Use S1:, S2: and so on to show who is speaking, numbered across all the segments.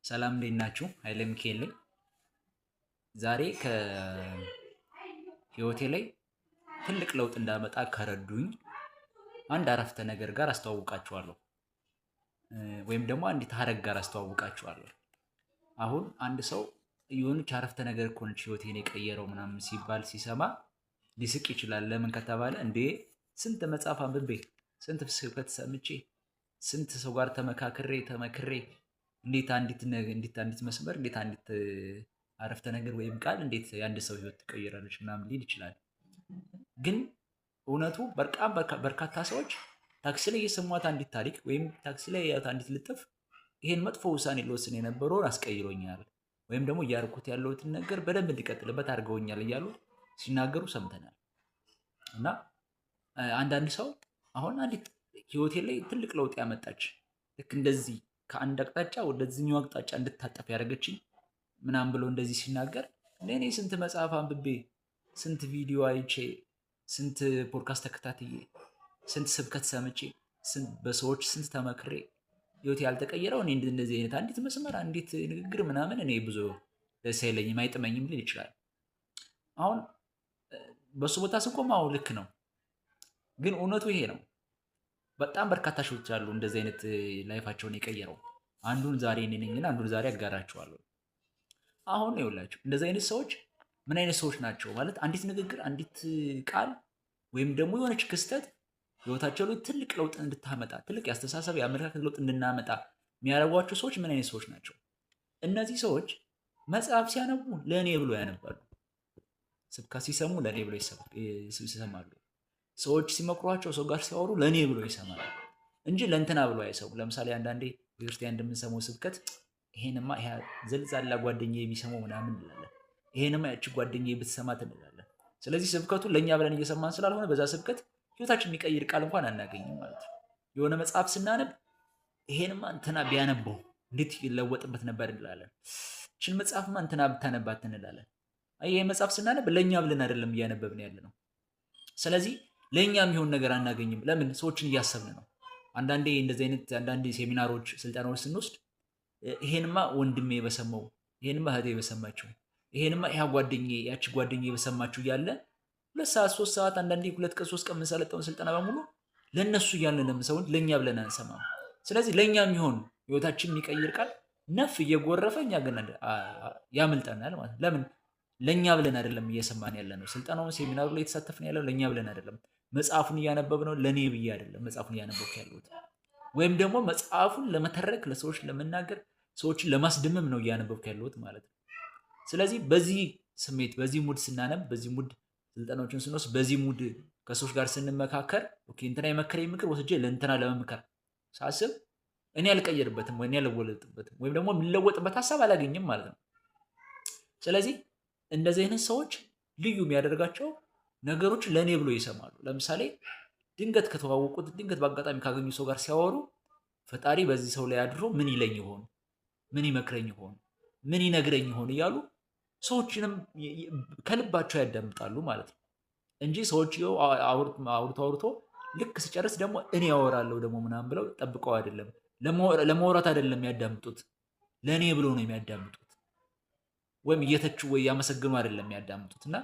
S1: ሰላም እንዴት ናችሁ? ኃይለ ሚካኤል ነኝ። ዛሬ ከህይወቴ ላይ ትልቅ ለውጥ እንዳመጣ ከረዱኝ አንድ አረፍተ ነገር ጋር አስተዋውቃችኋለሁ፣ ወይም ደግሞ አንዲት ሀረግ ጋር አስተዋውቃችኋለሁ። አሁን አንድ ሰው የሆነች አረፍተ ነገር እኮ ነች ህይወቴን የቀየረው ምናምን ሲባል ሲሰማ ሊስቅ ይችላል። ለምን ከተባለ እንዴ ስንት መጽሐፍ አንብቤ፣ ስንት ስብከት ሰምቼ፣ ስንት ሰው ጋር ተመክሬ እንዴት አንዲት መስመር እንዴት አንዲት አረፍተ ነገር ወይም ቃል እንዴት የአንድ ሰው ህይወት ትቀይራለች ምናምን ሊል ይችላል። ግን እውነቱ በጣም በርካታ ሰዎች ታክሲ ላይ የሰሟት አንዲት ታሪክ ወይም ታክሲ ላይ ያዩት አንዲት ልጥፍ ይሄን መጥፎ ውሳኔ ልወስን የነበረውን አስቀይሮኛል ወይም ደግሞ እያደረኩት ያለሁትን ነገር በደንብ እንዲቀጥልበት አድርገውኛል እያሉ ሲናገሩ ሰምተናል። እና አንዳንድ ሰው አሁን አንዲት ህይወቴ ላይ ትልቅ ለውጥ ያመጣች ልክ እንደዚህ ከአንድ አቅጣጫ ወደዚህኛው አቅጣጫ እንድታጠፍ ያደረገችኝ ምናምን ብሎ እንደዚህ ሲናገር እኔ ስንት መጽሐፍ አንብቤ፣ ስንት ቪዲዮ አይቼ፣ ስንት ፖድካስት ተከታትዬ፣ ስንት ስብከት ሰምቼ፣ በሰዎች ስንት ተመክሬ ህይወቴ ያልተቀየረው እኔ እንደዚህ አይነት አንዲት መስመር አንዲት ንግግር ምናምን እኔ ብዙ ደስ አይለኝም አይጥመኝም ሊል ይችላል። አሁን በሱ ቦታ ስቆም አዎ ልክ ነው፣ ግን እውነቱ ይሄ ነው። በጣም በርካታ ሰዎች አሉ እንደዚህ አይነት ላይፋቸውን የቀየረው። አንዱን ዛሬ እኔ ነኝና አንዱን ዛሬ አጋራቸዋለሁ። አሁን ይኸውላችሁ እንደዚህ አይነት ሰዎች ምን አይነት ሰዎች ናቸው ማለት አንዲት ንግግር አንዲት ቃል ወይም ደግሞ የሆነች ክስተት ህይወታቸው ላይ ትልቅ ለውጥ እንድታመጣ ትልቅ የአስተሳሰብ የአመለካከት ለውጥ እንድናመጣ የሚያደርጓቸው ሰዎች ምን አይነት ሰዎች ናቸው? እነዚህ ሰዎች መጽሐፍ ሲያነቡ ለእኔ ብሎ ያነባሉ። ስብከት ሲሰሙ ለእኔ ብሎ ይሰማሉ። ሰዎች ሲመክሯቸው ሰው ጋር ሲያወሩ ለእኔ ብሎ ይሰማሉ እንጂ ለእንትና ብሎ አይሰሙ። ለምሳሌ አንዳንዴ ቤተክርስቲያን እንደምንሰማው ስብከት ይሄንማ ዘልዛላ ጓደኛዬ ቢሰማው ምናምን እንላለን። ይሄንማ ያቺ ጓደኛዬ ብትሰማት እንላለን። ስለዚህ ስብከቱን ለእኛ ብለን እየሰማን ስላልሆነ በዛ ስብከት ህይወታችን የሚቀይር ቃል እንኳን አናገኝም ማለት ነው። የሆነ መጽሐፍ ስናነብ ይሄንማ እንትና ቢያነበው እንዴት ይለወጥበት ነበር እንላለን። ይህችን መጽሐፍማ እንትና ብታነባት እንላለን። ይሄ መጽሐፍ ስናነብ ለእኛ ብለን አይደለም እያነበብን ያለ ነው። ስለዚህ ለእኛ የሚሆን ነገር አናገኝም። ለምን? ሰዎችን እያሰብን ነው። አንዳንዴ እንደዚህ አይነት አንዳንዴ ሴሚናሮች፣ ስልጠናዎች ስንወስድ ይሄንማ ወንድሜ በሰማው፣ ይሄንማ እህቴ በሰማችው፣ ይሄንማ ያ ጓደኛዬ ያቺ ጓደኛዬ በሰማችው እያለ 2 ሰዓት 3 ሰዓት አንዳንዴ 2 ቀን 3 ቀን የምንሰለጠውን ስልጠና በሙሉ ለእነሱ እያልን ለምሰውን ለእኛ ብለን አንሰማም። ስለዚህ ለእኛ የሚሆን ህይወታችን የሚቀይር ቃል ነፍ እየጎረፈ እኛ ግን ያመልጠናል ማለት ነው። ለምን? ለእኛ ብለን አይደለም እየሰማን ያለ ነው። ስልጠናውን ሴሚናሩ ላይ የተሳተፍን ያለው ለእኛ ብለን አይደለም። መጽሐፉን እያነበብ ነው ለእኔ ብዬ አይደለም መጽሐፉን እያነበብኩ ያለሁት። ወይም ደግሞ መጽሐፉን ለመተረክ ለሰዎች ለመናገር ሰዎችን ለማስደመም ነው እያነበብኩ ያለሁት ማለት ነው። ስለዚህ በዚህ ስሜት በዚህ ሙድ ስናነብ በዚህ ሙድ ስልጠናዎችን ስንወስድ በዚህ ሙድ ከሰዎች ጋር ስንመካከር እንትና የመከረኝ ምክር ወስጄ ለእንትና ለመምከር ሳስብ እኔ አልቀየርበትም ወይ እኔ አልወለጥበትም ወይም ደግሞ የሚለወጥበት ሀሳብ አላገኝም ማለት ነው። ስለዚህ እንደዚህ አይነት ሰዎች ልዩ የሚያደርጋቸው ነገሮች ለእኔ ብሎ ይሰማሉ። ለምሳሌ ድንገት ከተዋወቁት ድንገት በአጋጣሚ ካገኙ ሰው ጋር ሲያወሩ ፈጣሪ በዚህ ሰው ላይ አድሮ ምን ይለኝ ይሆን፣ ምን ይመክረኝ ይሆን፣ ምን ይነግረኝ ይሆን እያሉ ሰዎችንም ከልባቸው ያዳምጣሉ ማለት ነው እንጂ ሰዎች አውርቶ ልክ ሲጨርስ ደግሞ እኔ ያወራለሁ ደግሞ ምናምን ብለው ጠብቀው አይደለም። ለማውራት አይደለም የሚያዳምጡት፣ ለእኔ ብሎ ነው የሚያዳምጡት። ወይም እየተቹ ወይ ያመሰግኑ አይደለም የሚያዳምጡት። እና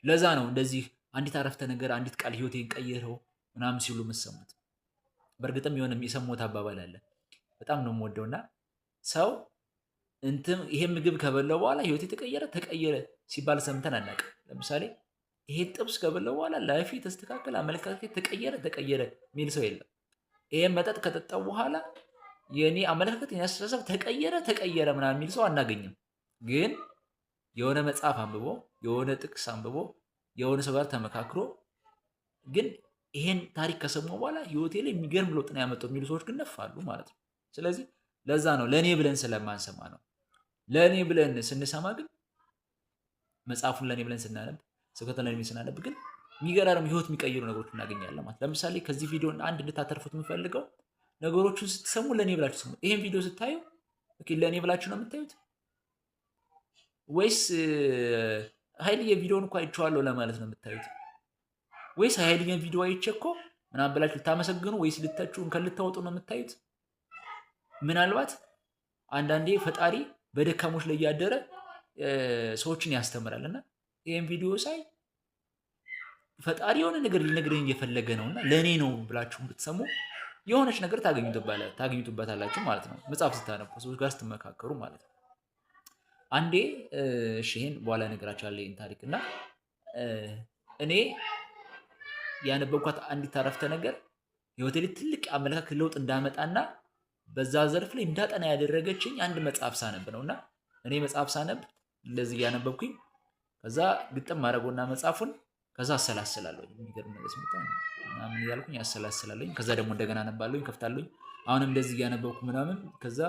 S1: ለዛ ነው እንደዚህ አንዲት አረፍተ ነገር አንዲት ቃል ህይወቴን ቀየረው ምናምን ሲሉ የምትሰሙት። በእርግጥም የሆነ የሰሙት አባባል አለ በጣም ነው የምወደውና ሰው ይሄ ምግብ ከበላው በኋላ ህይወቴ ተቀየረ ሲባል ሰምተን አናውቅም። ለምሳሌ ይሄ ጥብስ ከበላው በኋላ ላይፌ ተስተካከለ፣ አመለካከቴ ተቀየረ የሚል ሰው የለም። ይሄን መጠጥ ከጠጣው በኋላ የኔ አመለካከት የኔ አስተሳሰብ ተቀየረ ምናምን የሚል ሰው አናገኝም። ግን የሆነ መጽሐፍ አንብቦ የሆነ ጥቅስ አንብቦ የሆነ ሰው ጋር ተመካክሮ ግን ይሄን ታሪክ ከሰማሁ በኋላ ህይወቴ ላይ የሚገርም ለውጥ ነው ያመጣው የሚሉ ሰዎች ግን ነፋሉ ማለት ነው። ስለዚህ ለዛ ነው ለእኔ ብለን ስለማንሰማ ነው። ለእኔ ብለን ስንሰማ ግን መጽሐፉን ለእኔ ብለን ስናነብ ስብከቱን ለእኔ ብለን ስናነብ ግን የሚገራርም ህይወት የሚቀይሩ ነገሮች እናገኛለን ማለት። ለምሳሌ ከዚህ ቪዲዮ አንድ እንድታተርፉት የምፈልገው ነገሮቹን ስትሰሙ ለእኔ ብላችሁ ስሙ። ይሄን ቪዲዮ ስታዩ ለእኔ ብላችሁ ነው የምታዩት ወይስ ኃይልዬ ቪዲዮን እኮ አይቼዋለሁ ለማለት ነው የምታዩት? ወይስ ኃይልዬ ቪዲዮ አይቼ እኮ ምናምን ብላችሁ ልታመሰግኑ ወይስ ልታችሁ እንከን ልታወጡ ነው የምታዩት? ምናልባት አንዳንዴ ፈጣሪ በደካሞች ላይ እያደረ ሰዎችን ያስተምራል እና ይህም ቪዲዮ ሳይ ፈጣሪ የሆነ ነገር ሊነግረኝ እየፈለገ ነው እና ለእኔ ነው ብላችሁ ብትሰሙ የሆነች ነገር ታገኙበታላችሁ ማለት ነው። መጽሐፍ ስታነቡ ሰዎች ጋር ስትመካከሩ ማለት ነው። አንዴ እሺ ይሄን በኋላ እነግራችኋለሁ ይሄን ታሪክ እና እኔ ያነበብኳት አንዲት አረፍተ ነገር ህይወቴ ላይ ትልቅ አመለካከት ለውጥ እንዳመጣና በዛ ዘርፍ ላይ እንዳጠና ያደረገችኝ አንድ መጽሐፍ ሳነብ ነውና እኔ መጽሐፍ ሳነብ እንደዚህ እያነበብኩኝ ከዛ ግጥም ማድረጎና መጽሐፉን ከዛ አሰላስላለሁ። የሚገርም ነገር ሲመጣ ምናምን እያልኩኝ አሰላስላለሁ። ከዛ ደግሞ እንደገና አነባለሁኝ፣ ከፍታለሁኝ። አሁንም እንደዚህ እያነበብኩ ምናምን ከዛ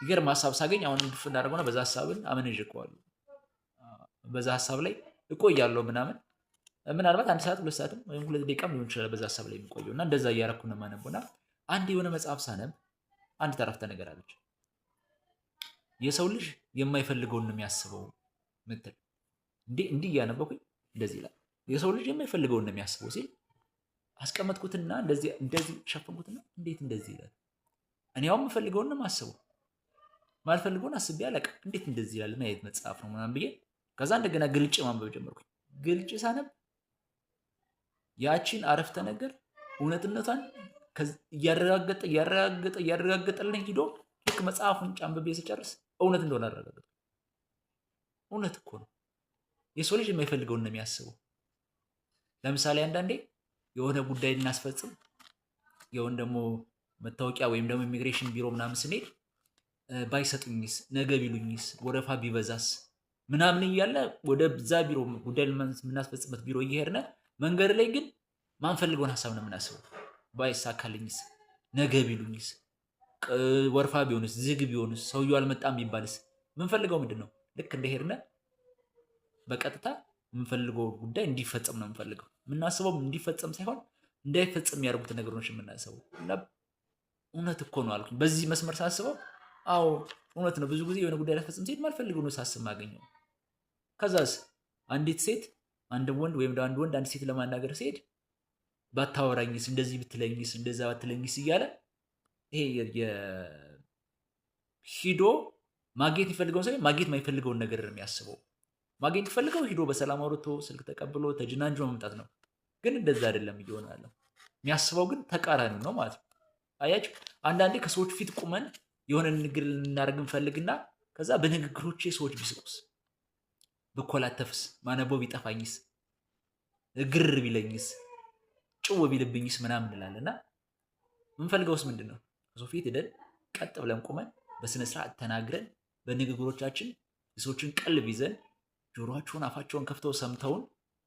S1: ይገርም ሀሳብ ሳገኝ አሁንም ድፍ እንዳደረገውና በዛ ሀሳብን አመነዥቀዋለሁ። በዛ ሀሳብ ላይ እቆያለሁ ምናምን ምናልባት 1 ሰዓት 2 ሰዓትም ወይም 2 ደቂቃም ሊሆን ይችላል በዛ ሀሳብ ላይ የሚቆየው እና እንደዛ እያረኩ ነው የማነበውና አንድ የሆነ መጽሐፍ ሳነብ አንድ ተረፍተ ነገር አለች። የሰው ልጅ የማይፈልገውን ነው የሚያስበው ምትል እንዲህ እያነበኩኝ እንደዚህ ይላል። የሰው ልጅ የማይፈልገውን ነው የሚያስበው ሲል አስቀመጥኩትና እንደዚህ ሸፈንኩትና እንዴት እንደዚህ ይላል? እኔ ያው የምፈልገውን ነው የማስበው፣ ማልፈልገውን አስቤ አላውቅም። እንዴት እንደዚህ ይላል? ምን አይነት መጽሐፍ ነው ምናምን ብዬ ከዛ እንደገና ግልጭ ማንበብ ጀመርኩኝ። ግልጭ ሳነብ ያቺን አረፍተ ነገር እውነትነቷን እያረጋገጠልኝ ሂዶ ልክ መጽሐፉን ጫንብቤ ስጨርስ እውነት እንደሆነ አረጋገጠ። እውነት እኮ ነው። የሰው ልጅ የማይፈልገውን ነው የሚያስበው። ለምሳሌ አንዳንዴ የሆነ ጉዳይ እናስፈጽም የሆነ ደግሞ መታወቂያ ወይም ደግሞ ኢሚግሬሽን ቢሮ ምናምን ስንሄድ ባይሰጡኝስ፣ ነገ ቢሉኝስ፣ ወረፋ ቢበዛስ ምናምን እያለ ወደ ዛ ቢሮ ጉዳይ የምናስፈጽምበት ቢሮ እየሄድን መንገድ ላይ ግን ማንፈልገውን ሀሳብ ነው የምናስበው። ባይሳካልኝስ፣ ነገ ቢሉኝስ፣ ወረፋ ቢሆንስ፣ ዝግ ቢሆንስ፣ ሰውየው አልመጣም ቢባልስ። ምንፈልገው ምንድን ነው? ልክ እንደሄድን በቀጥታ የምንፈልገው ጉዳይ እንዲፈጸም ነው የምንፈልገው። የምናስበው እንዲፈጸም ሳይሆን እንዳይፈጸም ያደርጉት ነገሮች የምናስበው። እውነት እኮ ነው አልኩኝ። በዚህ መስመር ሳስበው አዎ እውነት ነው። ብዙ ጊዜ የሆነ ጉዳይ ላስፈጽም ሲሄድ ማልፈልገው ነው ሳስብ ማገኘው። ከዛስ አንዲት ሴት አንድ ወንድ ወይም አንድ ወንድ አንዲት ሴት ለማናገር ሲሄድ ባታወራኝስ፣ እንደዚህ ብትለኝስ፣ እንደዛ ባትለኝስ እያለ ይሄ ሂዶ ማግኘት የሚፈልገውን ሰው ማግኘት የማይፈልገውን ነገር ነው የሚያስበው። ማግኘት የሚፈልገው ሂዶ በሰላም አውርቶ ስልክ ተቀብሎ ተጅናንጆ መምጣት ነው። ግን እንደዛ አይደለም እየሆነ ያለው። የሚያስበው ግን ተቃራኒው ነው ማለት ነው። አያችሁ፣ አንዳንዴ ከሰዎች ፊት ቁመን የሆነ ንግግር ልናደርግ እንፈልግና ከዛ በንግግሮቼ ሰዎች ቢስቁስ፣ ብኮላተፍስ፣ ማነበው ቢጠፋኝስ፣ ግር ቢለኝስ፣ ጭው ቢልብኝስ ምናምን እንላለና የምንፈልገውስ ምንድን ነው? ከሰው ፊት ሄደን ቀጥ ብለን ቁመን በስነስርዓት ተናግረን በንግግሮቻችን የሰዎችን ቀልብ ይዘን ጆሮአቸውን አፋቸውን ከፍተው ሰምተውን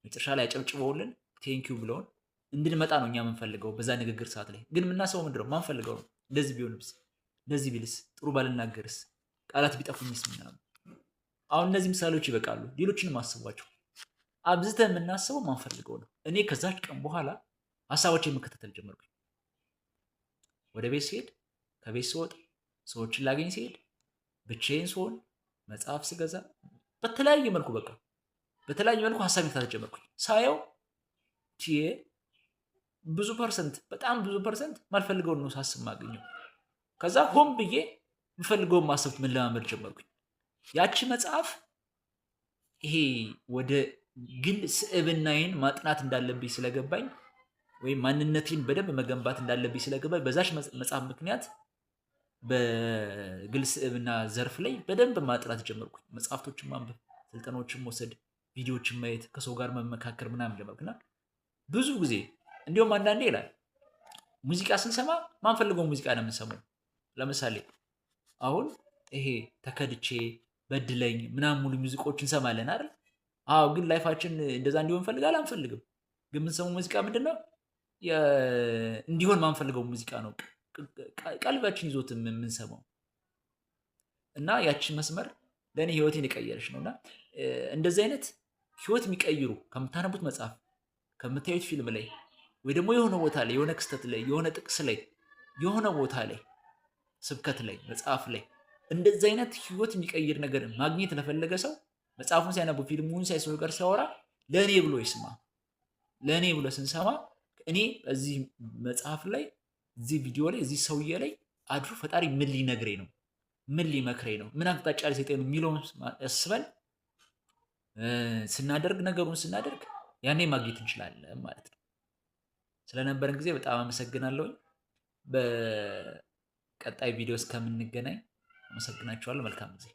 S1: መጨረሻ ላይ አጨብጭበውልን ቴንኪው ብለውን እንድንመጣ ነው እኛ የምንፈልገው በዛ ንግግር ሰዓት ላይ። ግን የምናስበው ምንድን ነው? ማንፈልገው ነው። እንደዚህ ቢሆንስ፣ እንደዚህ ቢልስ፣ ጥሩ ባልናገርስ፣ ቃላት ቢጠፉኝስ ምናምን። አሁን እነዚህ ምሳሌዎች ይበቃሉ። ሌሎችንም አስቧቸው። አብዝተን የምናስበው ማንፈልገው ነው። እኔ ከዛች ቀን በኋላ ሀሳቦችን መከታተል ጀመርኩኝ። ወደ ቤት ሲሄድ፣ ከቤት ስወጣ፣ ሰዎችን ላገኝ ሲሄድ፣ ብቻዬን ስሆን፣ መጽሐፍ ስገዛ፣ በተለያየ መልኩ ሀሳብ መከታተል ጀመርኩኝ። ሳየው ብዙ ፐርሰንት፣ በጣም ብዙ ፐርሰንት ማልፈልገውን ነው ሳስብ ማገኘው። ከዛ ሆን ብዬ የምፈልገውን ማሰብ መለማመድ ጀመርኩኝ። ያቺ መጽሐፍ ይሄ ወደ ግል ስዕብናዬን ማጥናት እንዳለብኝ ስለገባኝ ወይም ማንነቴን በደንብ መገንባት እንዳለብኝ ስለገባኝ በዛች መጽሐፍ ምክንያት በግል ስዕብና ዘርፍ ላይ በደንብ ማጥናት ጀመርኩኝ። መጽሐፍቶችን ማንበብ፣ ስልጠናዎችን መውሰድ፣ ቪዲዮዎችን ማየት፣ ከሰው ጋር መመካከር ምናምን ጀመርኩና ብዙ ጊዜ እንዲሁም አንዳንዴ ይላል ሙዚቃ ስንሰማ ማንፈልገው ሙዚቃ ነው የምንሰማው። ለምሳሌ አሁን ይሄ ተከድቼ በድለኝ ምናምን ሙሉ ሙዚቃዎች እንሰማለን አይደል? አዎ፣ ግን ላይፋችን እንደዛ እንዲሆን ፈልጋል አንፈልግም። ግን የምንሰማው ሙዚቃ ምንድን ነው? እንዲሆን ማንፈልገው ሙዚቃ ነው ቀልባችን ይዞት የምንሰማው። እና ያችን መስመር ለእኔ ህይወቴን የቀየረች ነው። እና እንደዚህ አይነት ህይወት የሚቀይሩ ከምታነቡት መጽሐፍ፣ ከምታዩት ፊልም ላይ ወይ ደግሞ የሆነ ቦታ ላይ የሆነ ክስተት ላይ የሆነ ጥቅስ ላይ የሆነ ቦታ ላይ ስብከት ላይ መጽሐፍ ላይ እንደዚህ አይነት ህይወት የሚቀይር ነገር ማግኘት ለፈለገ ሰው መጽሐፉን ሲያነቡ ፊልሙን ሳይ ሰው ጋር ሲያወራ ለእኔ ብሎ ይስማ። ለእኔ ብሎ ስንሰማ እኔ እዚህ መጽሐፍ ላይ እዚህ ቪዲዮ ላይ እዚህ ሰውዬ ላይ አድሮ ፈጣሪ ምን ሊነግረኝ ነው? ምን ሊመክረኝ ነው፣ ምን አቅጣጫ ሊሰጠኝ ነው የሚለውን ያስበን ነገሩን ስናደርግ ያኔ ማግኘት እንችላለን ማለት ነው። ስለነበረን ጊዜ በጣም አመሰግናለሁኝ። በቀጣይ ቪዲዮ እስከምንገናኝ አመሰግናችኋለሁ። መልካም ጊዜ